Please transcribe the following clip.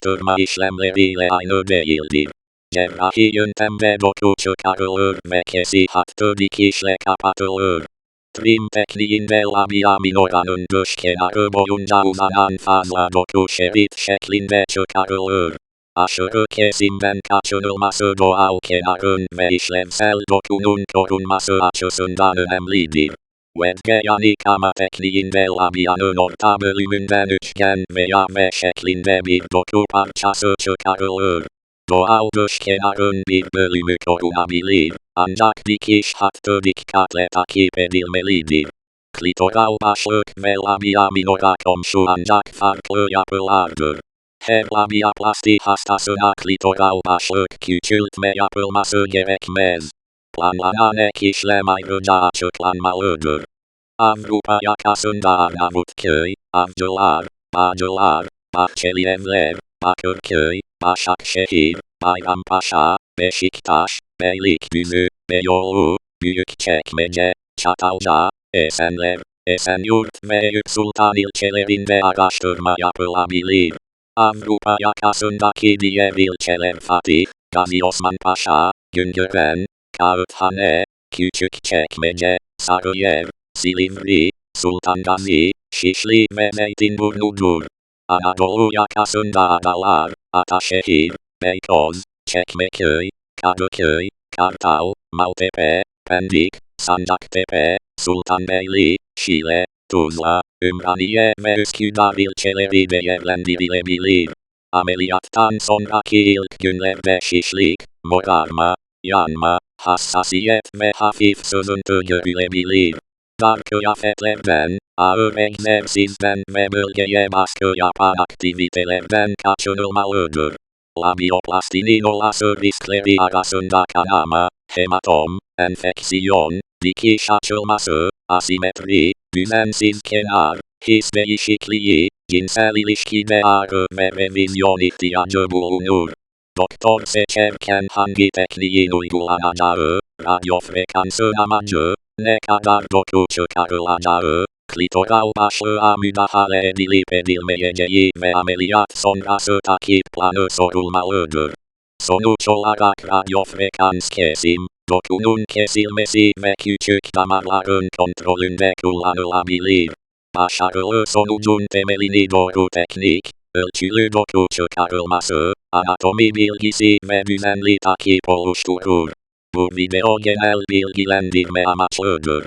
araştırma işlemleriyle aynı değildir. Cerrahi yöntemde doku çıkarılır ve kesi hattı dikişle kapatılır. Trim tekniğinde labia minoranın dış kenarı boyunca uzanan fazla doku şerit şeklinde çıkarılır. Aşırı kesimden kaçınılması doğal kenarın ve işlevsel dokunun korunması açısından önemlidir. Röntgen yıkama tekniğinde labianın orta bölümünden üçgen veya V şeklinde bir doku parçası çıkarılır. Doğal dış kenarın bir bölümü korunabilir, ancak dikiş hattı dikkatle takip edilmelidir. Klitoral başlık ve labia minora komşu ancak farklı yapılardır. Her labiaplasti hastasına klitoral başlık küçültme yapılması gerekmez. Planlanan ek işlem ayrıca açıklanmalıdır. Avrupa yakasında Arnavutköy, Avcılar, Bağcılar, Bahçelievler, Bakırköy, Başakşehir, Bayrampaşa, Beşiktaş, Beylikdüzü, Beyoğlu, Büyükçekmece, Çatalca, Esenler, Esenyurt ve Eyüpsultan ilçelerinde araştırma yapılabilir. Avrupa yakasındaki diğer ilçeler Fatih, Gazi Osman Paşa, Güngören, Kağıthane, Küçükçekmece, Sarıyer, Silivri, Sultan Gazi, Şişli ve Zeytinburnu'dur. Anadolu yakasında Adalar, Ataşehir, Beykoz, Çekmeköy, Kadıköy, Kartal, Maltepe, Pendik, Sancaktepe, Sultanbeyli, Şile, Tuzla, Ümraniye ve Üsküdar ilçeleri değerlendirilebilir. Ameliyattan sonraki ilk günlerde şişlik, morarma, yanma, hassasiyet ve hafif sızıntı görülebilir. Dar kıyafetlerden, ağır egzersizden ve bölgeye baskı yapan aktivitelerden kaçınılmalıdır. Labioplastinin olası riskleri arasında kanama, hematom, enfeksiyon, dikiş açılması, asimetri, düzensiz kenar, his değişikliği, cinsel ilişkide ağrı ve revizyon ihtiyacı bulunur. Doktor seçerken hangi tekniğin uygulanacağı, radyofrekansın amacı, ne kadar doku çıkarılacağı, klitoral başlığa müdahale edilip edilmeyeceği ve ameliyat sonrası takip planı sorulmalıdır. Sonuç olarak radyofrekans kesim, dokunun kesilmesi ve küçük damarların kontrolünde kullanılabilir. Başarılı sonucun temelini doğru teknik, ölçülü doku çıkarılması, anatomi bilgisi ve düzenli takip oluşturur. Bu video genel bilgilendirme amaçlıdır.